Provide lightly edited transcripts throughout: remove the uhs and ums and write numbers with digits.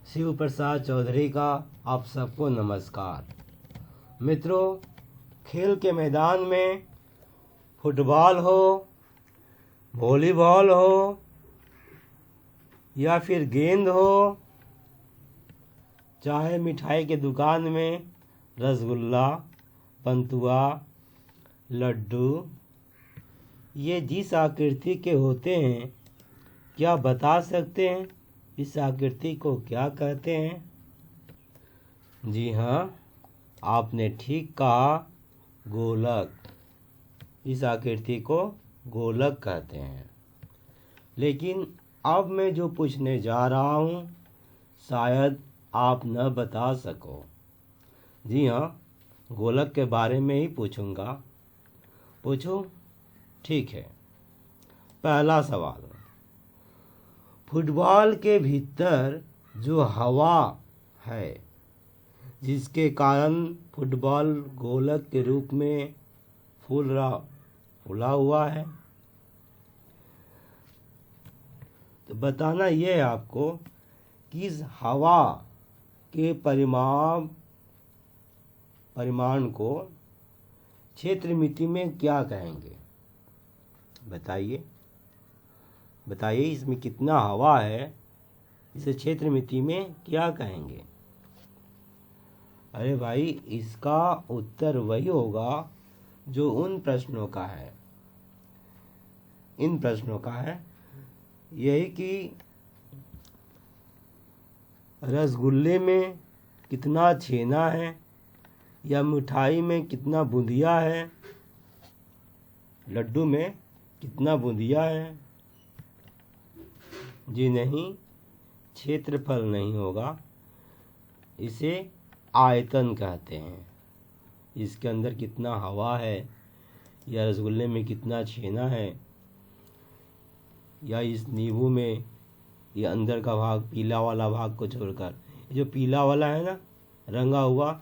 शिव प्रसाद चौधरी का आप सबको नमस्कार। मित्रों, खेल के मैदान में फुटबॉल हो, वॉलीबॉल हो या फिर गेंद हो, चाहे मिठाई के दुकान में रसगुल्ला, पंतुआ, लड्डू, ये जिस आकृति के होते हैं, क्या बता सकते हैं इस आकृति को क्या कहते हैं? जी हाँ, आपने ठीक कहा, गोलक। इस आकृति को गोलक कहते हैं। लेकिन अब मैं जो पूछने जा रहा हूँ शायद आप न बता सको। जी हाँ, गोलक के बारे में ही पूछूंगा। पूछूं? ठीक है। पहला सवाल, फुटबॉल के भीतर जो हवा है जिसके कारण फुटबॉल गोलक के रूप में फूला हुआ है, तो बताना यह है आपको कि इस हवा के परिमाण को क्षेत्रमिति में क्या कहेंगे? बताइए इसमें कितना हवा है, इसे क्षेत्रमिति में क्या कहेंगे? अरे भाई, इसका उत्तर वही होगा जो उन प्रश्नों का है, इन प्रश्नों का है, यही कि रसगुल्ले में कितना छेना है, या मिठाई में कितना बूंदिया है, लड्डू में कितना बूंदिया है। जी नहीं, क्षेत्रफल नहीं होगा, इसे आयतन कहते हैं। इसके अंदर कितना हवा है, या रसगुल्ले में कितना छेना है, या इस नींबू में ये अंदर का भाग, पीला वाला भाग को छोड़कर जो पीला वाला है ना, रंगा हुआ,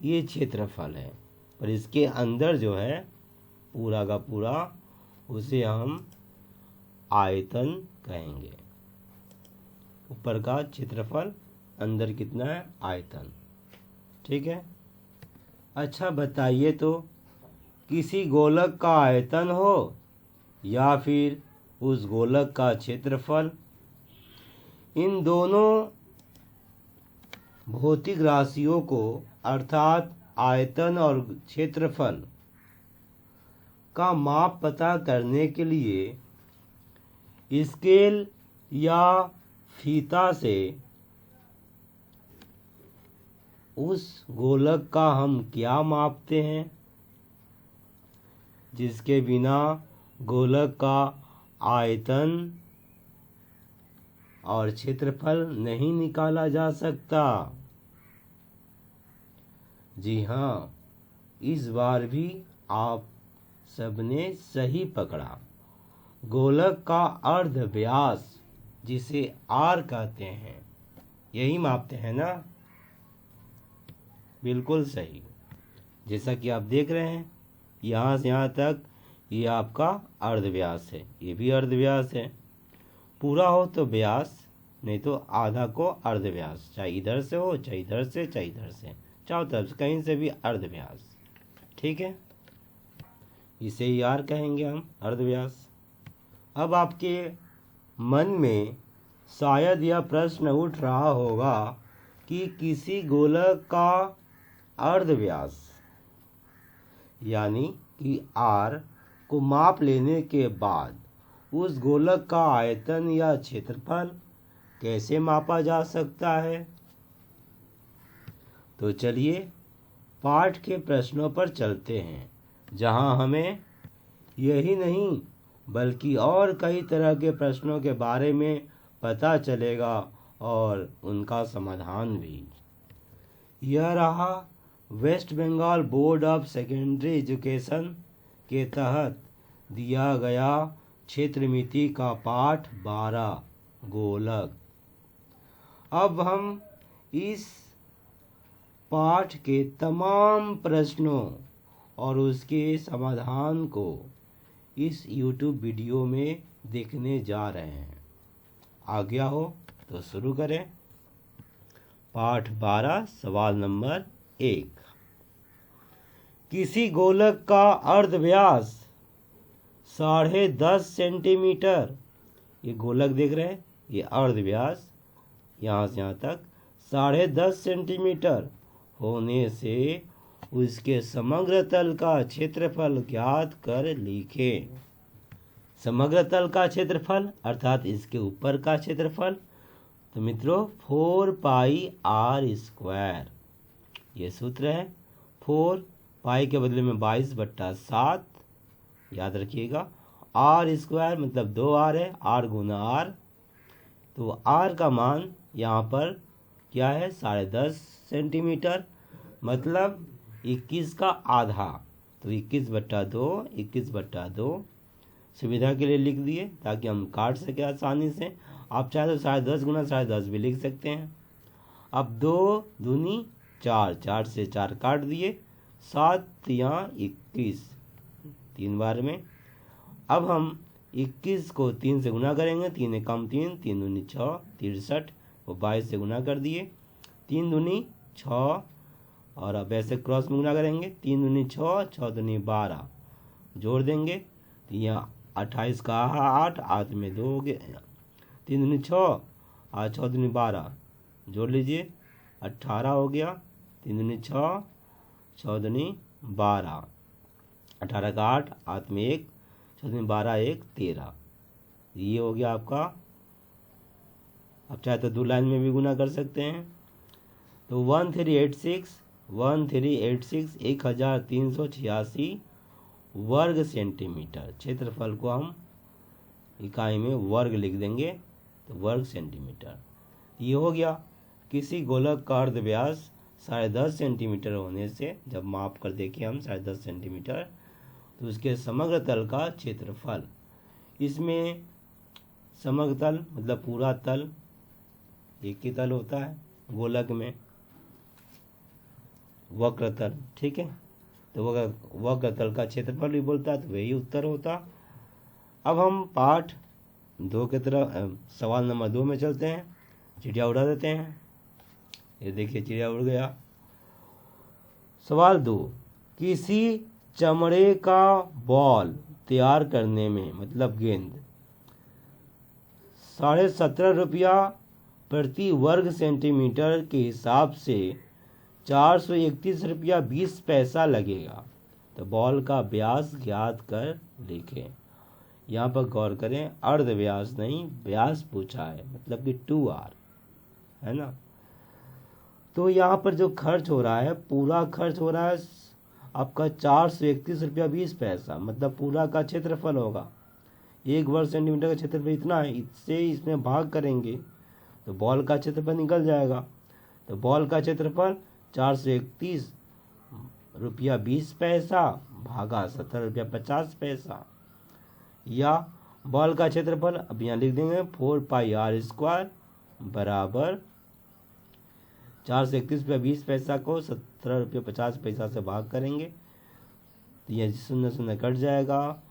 ये क्षेत्रफल है। पर इसके अंदर जो है पूरा का पूरा, उसे हम आयतन कहेंगे। ऊपर का क्षेत्रफल, अंदर कितना है, आयतन। ठीक है। अच्छा बताइए तो, किसी गोलक का आयतन हो या फिर उस गोलक का क्षेत्रफल, इन दोनों भौतिक राशियों को अर्थात आयतन और क्षेत्रफल का माप पता करने के लिए स्केल या फीता से उस गोलक का हम क्या मापते हैं, जिसके बिना गोलक का आयतन और क्षेत्रफल नहीं निकाला जा सकता। जी हाँ, इस बार भी आप सबने सही पकड़ा। गोलक का अर्ध व्यास, जिसे आर कहते हैं, यही मापते हैं ना? बिल्कुल सही। जैसा कि आप देख रहे हैं, यहाँ से यहाँ तक ये आपका अर्ध व्यास है, ये भी अर्ध व्यास है। पूरा हो तो व्यास, नहीं तो आधा को अर्ध व्यास, चाहे इधर से हो, चाहे इधर से, चाहे इधर से, चारों तरफ से कहीं से भी अर्ध व्यास। ठीक है, इसे ही आर कहेंगे हम, अर्ध व्यास। अब आपके मन में शायद यह प्रश्न उठ रहा होगा कि किसी गोलक का अर्ध व्यास यानी कि आर को माप लेने के बाद उस गोलक का आयतन या क्षेत्रफल कैसे मापा जा सकता है? तो चलिए पाठ के प्रश्नों पर चलते हैं, जहां हमें यही नहीं बल्कि और कई तरह के प्रश्नों के बारे में पता चलेगा और उनका समाधान भी। यह रहा West Bengal board of secondary education के तहत दिया गया क्षेत्रमिति का पाठ 12, गोलक। अब हम इस पाठ के तमाम प्रश्नों और उसके समाधान को इस YouTube वीडियो में देखने जा रहे हैं। आ गया हो तो शुरू करें। पाठ 12 सवाल नंबर 1। किसी गोलक का अर्धव्यास 10.5 सेंटीमीटर, ये गोलक देख रहे हैं, ये अर्धव्यास यहाँ से यहाँ तक 10.5 सेंटीमीटर होने से उसके समग्र तल का क्षेत्रफल ज्ञात कर लिखें। समग्र तल का क्षेत्रफल अर्थात इसके ऊपर का क्षेत्रफल, तो मित्रों 4 पाई आर स्क्वायर, ये सूत्र है। 4 पाई के बदले में 22/7 याद रखिएगा। आर स्क्वायर मतलब 2r है, r गुना r, तो r का मान यहाँ पर क्या है 10.5 सेंटीमीटर, मतलब 21 का आधा, तो 21/2 सुविधा के लिए लिख दिए ताकि हम काट सके आसानी से। आप चाहे तो 10.5 गुना 10.5 भी लिख सकते हैं। अब 2 दूनी 4, 4 से 4 काट दिए, 7 यहाँ 21 3 बार में। अब हम 21 को 3 से गुना करेंगे, 3 एकम 3, 3 दूनी 6, 63 वो 22 से गुना कर दिए, 3 दूनी 6, और अब ऐसे क्रॉस में गुना करेंगे, 3 दूनी 6, 6 दूनी 12 जोड़ देंगे, तो यहाँ 28 का 8, 8 में 2 हो गया, 3 दूनी 6 और 6 दूनी 12 जोड़ लीजिए, 18 हो गया, 3 दूनी 6, 6 दूनी 12, 18 का 8, 8 में 1, 6 दूनी 12, 1 13, ये हो गया आपका। अब चाहे तो 2 लाइन में भी गुना कर सकते हैं, तो 1386 1386 वर्ग सेंटीमीटर, क्षेत्रफल को हम इकाई में वर्ग लिख देंगे, तो वर्ग सेंटीमीटर ये हो गया। किसी गोलक का अर्धव्यास 10.5 सेंटीमीटर होने से, जब माप कर देखें हम 10.5 सेंटीमीटर, तो उसके समग्र तल का क्षेत्रफल, इसमें समग्र तल मतलब पूरा तल, एक ही तल होता है गोलक में, वक्र तल, ठीक है, तो वक्र तल का क्षेत्रफल भी बोलता है, तो वही उत्तर होता। अब हम पाठ 2 की तरफ सवाल नंबर 2 में चलते हैं। चिड़िया उड़ा देते हैं, ये देखिए चिड़िया उड़ गया। सवाल 2, किसी चमड़े का बॉल तैयार करने में, मतलब गेंद, 17.5 रुपया प्रति वर्ग सेंटीमीटर के हिसाब से 431 रुपया 20 पैसा लगेगा, तो बॉल का व्यास ज्ञात कर लिखें। यहाँ पर गौर करें, अर्धव्यास नहीं व्यास पूछा है, मतलब कि 2r है ना। तो यहाँ पर जो खर्च हो रहा है, पूरा खर्च हो रहा है आपका 431 रुपया 20 पैसा, मतलब पूरा का क्षेत्रफल होगा, 1 वर्ग सेंटीमीटर का क्षेत्रफल इतना है, इससे इसमें भाग करेंगे तो बॉल का क्षेत्रफल निकल जाएगा। तो बॉल का क्षेत्रफल 431 रुपया 20 पैसा भागा 17 रुपया 50 पैसा, या बॉल का क्षेत्रफल अब यहाँ लिख देंगे 4 पाई आर स्क्वायर बराबर 431 रुपया 20 पैसा को 17 रुपया 50 पैसा से भाग करेंगे, तो यह 0 0 कट जाएगा,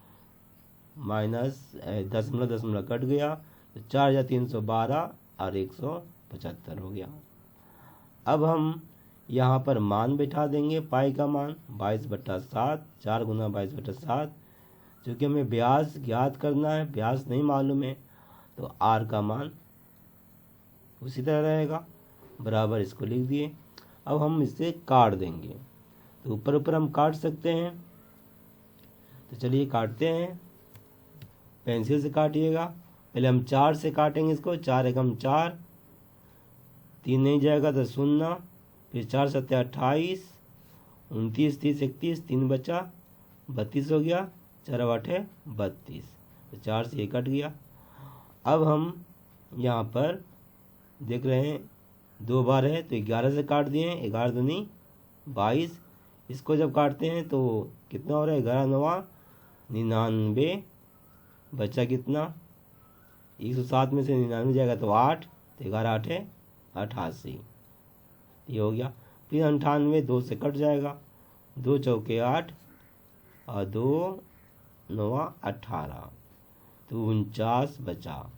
माइनस दशमलव कट गया, तो 4312 और 175 हो गया। अब हम यहाँ पर मान बैठा देंगे, पाई का मान 22/7, 4 गुना 22/7, चूँकि हमें व्यास ज्ञात करना है, व्यास नहीं मालूम है, तो आर का मान उसी तरह रहेगा, बराबर इसको लिख दिए। अब हम इसे काट देंगे, तो ऊपर ऊपर हम काट सकते हैं, तो चलिए काटते हैं, पेंसिल से काटिएगा। पहले हम 4 से काटेंगे इसको, 4 एकम 4, 3 नहीं जाएगा तो 0, फिर 4 7 28, 29 30 31, 3 बचा 32 हो गया, 4 8 32, तो 4 से 1 कट गया। अब हम यहाँ पर देख रहे हैं 2 बार है, तो 11 से काट दिए, 11 दूनी 22, इसको जब काटते हैं तो कितना हो रहा है, 11 9 99, बचा कितना 107 में से 99 जाएगा तो 8, तो 11 8 88, ये हो गया। फिर 98 2 से कट जाएगा, 2 चौके 8 और 2 9 18, तो 49 बचा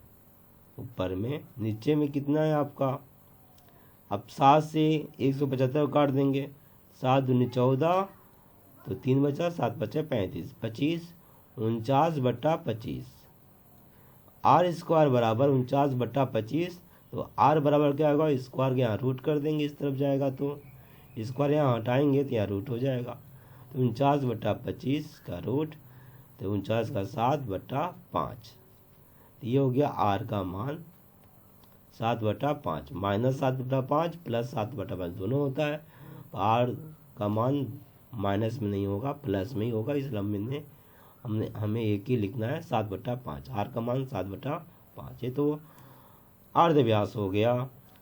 ऊपर में। नीचे में कितना है आपका अब 7 से 175 काट देंगे, 7 दूनी 14, तो 3 बचा, 7 बचा 35, 25 49/25। आर स्क्वायर बराबर 49/25। तो आर बराबर क्या होगा, स्क्वायर के यहाँ रूट कर देंगे, इस तरफ जाएगा तो स्क्वायर यहाँ हटाएंगे तो यहाँ रूट हो जाएगा। तो 49/25 का रूट, तो 49 का 7/5। तो ये हो गया आर का मान 7/5। -7/5 प्लस 7/5 दोनों होता है। तो आर का मान माइनस में नहीं होगा, प्लस में ही होगा, इसलिए हमें एक ही लिखना है 7/5। आर का मान 7/5। ये तो अर्ध व्यास हो गया।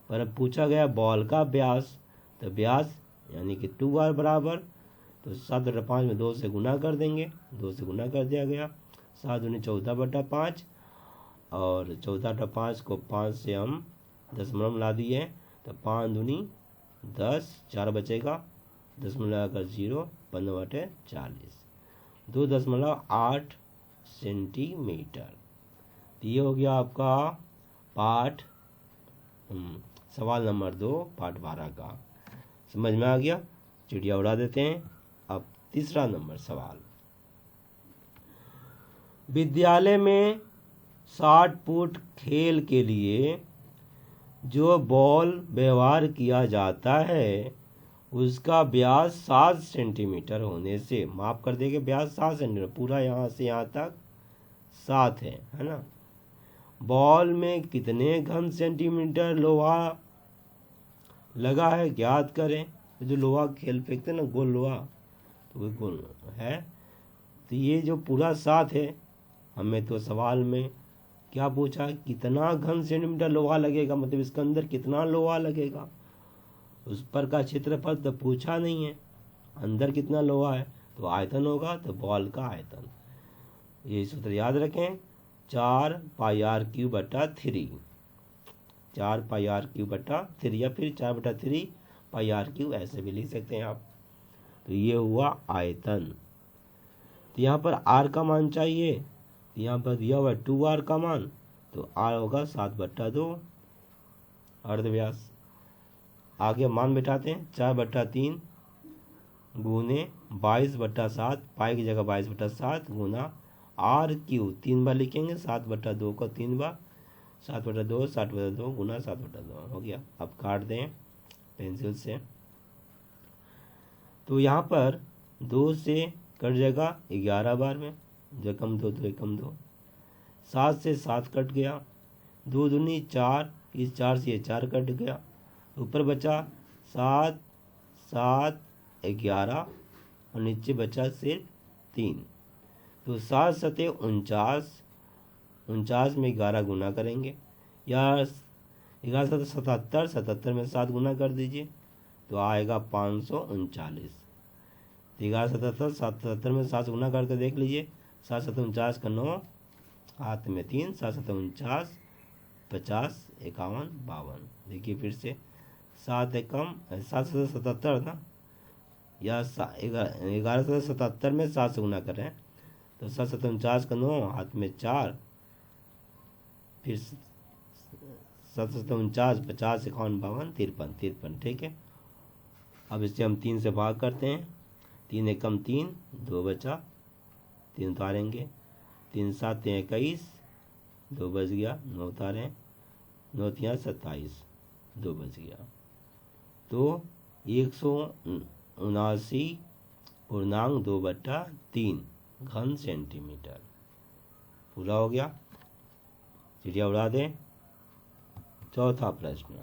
पर अब पूछा गया बॉल का व्यास, तो व्यास यानी कि 2r बराबर, तो 7/5 में 2 से गुना कर देंगे, 2 से गुना कर दिया गया। 7 दूनी 14/5 और 14/5 को 5 से हम दशमलव ला दिए, तो 5 दूनी 10, 4 बचेगा, दशमलव लगाकर 0, 15/40, 2.8 सेंटीमीटर। तो ये हो गया आपका पाठ सवाल नंबर 2 पाठ 12 का। समझ में आ गया? चिड़िया उड़ा देते हैं। अब तीसरा नंबर सवाल, विद्यालय में 60 फुट खेल के लिए जो बॉल व्यवहार किया जाता है उसका व्यास 7 सेंटीमीटर होने से, माफ कर देंगे, व्यास 7 सेंटीमीटर, पूरा यहाँ से यहाँ तक 7 है ना। बॉल में कितने घन सेंटीमीटर लोहा लगा है ज्ञात करें। जो लोहा खेल फेंकते ना, गोल लोहा, तो वो गोल है। तो ये जो पूरा 7 है, हमें तो सवाल में क्या पूछा, कितना घन सेंटीमीटर लोहा लगेगा, मतलब इसके अंदर कितना लोहा लगेगा। उस पर का क्षेत्रफल तो पूछा नहीं है, अंदर कितना लोहा है, तो आयतन होगा, तो बॉल का आयतन। ये सूत्र याद रखें, 4πr³ 4πr³ या फिर 4/3 πr³, ऐसे भी लिख सकते हैं आप। तो ये हुआ आयतन। तो यहाँ पर r का मान चाहिए, तो यहाँ पर दिया हुआ 2r का मान, तो r होगा 7/2 अर्धव्यास। आगे मान बैठाते हैं, 4/3 गुने 22/7, पाई की जगह 22/7 गुना r³ 3 बार लिखेंगे, 7/2 को 3 बार, 7/2 7/2 गुना 7/2 हो गया। अब काट दें पेंसिल से। तो यहाँ पर 2 से कट जाएगा 11 बार में, जो कम 2 तो कम 2, 7 से 7 कट गया, 2 दूनी 4, इस 4 से ये 4 कट गया, ऊपर बचा 7 7 11 और नीचे बचा सिर्फ 3। तो 7 7 49, 49 में 11 गुना करेंगे, या 11 7 77, 77 में 7 गुना कर दीजिए, तो आएगा 539। तो 11 77, 77 में 7 गुना करके देख लीजिए, 7 7 49 का 9, हाथ में 3, 7 7 49, 50 51 52। देखिए फिर से 7 एकम 7 7 77 ना, या 11 7 77 में 7 से गुना कर रहे हैं, तो 7 7 49 का 9, हाथ में 4, फिर 7 7 49 50 51 52 53। ठीक है। अब इसे हम 3 से भाग करते हैं, 3 एकम 3, 2 बचा, 3 उतारेंगे, 3 7 21, 2 बच गया, 9 उतारें, 9 3 27, 2 बच गया। तो 179.2/3 घन सेंटीमीटर पूरा हो गया। चिड़िया उड़ा दें। चौथा प्रश्न,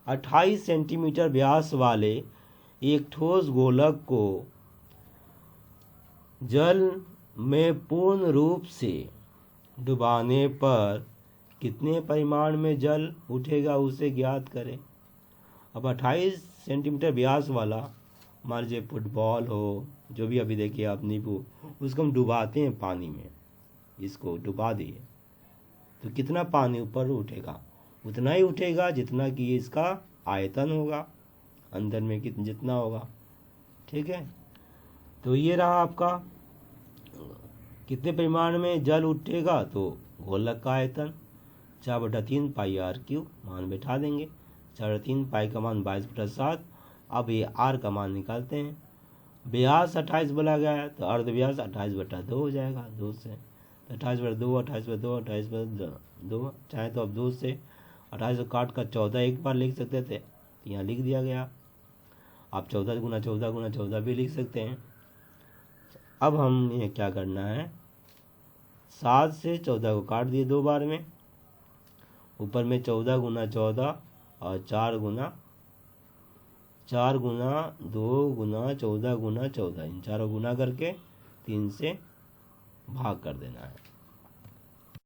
28 सेंटीमीटर व्यास वाले एक ठोस गोलक को जल में पूर्ण रूप से डुबाने पर कितने परिमाण में जल उठेगा उसे ज्ञात करें। अब 28 सेंटीमीटर व्यास वाला, मान लीजिए फुटबॉल हो, जो भी अभी देखिए आप नींबू, उसको हम डुबाते हैं पानी में, इसको डुबा दिए तो कितना पानी ऊपर उठेगा, उतना ही उठेगा जितना कि इसका आयतन होगा, अंदर में जितना होगा। ठीक है। तो ये रहा आपका कितने परिमाण में जल उठेगा, तो गोलक का आयतन 4/3 πr³ मान बैठा देंगे, 3.5 पाई का मान 22/7। अब ये आर का मान निकालते हैं। व्यास 28 बोला गया है तो अर्धव्यास 28/2 हो जाएगा। 2 से 28/2, 28/2, 28/2, चाहे तो अब 2 से 28 को काट कर 14 एक बार लिख सकते थे, यहाँ लिख दिया गया। आप 14 गुना 14 गुना 14 भी लिख सकते हैं। अब हम ये क्या करना है, 7 से 14 को काट दिए 2 बार में, ऊपर में 14 गुना 14 और 4 गुना 2 गुना 14 गुना 14, इन चारों गुना करके 3 से भाग कर देना है।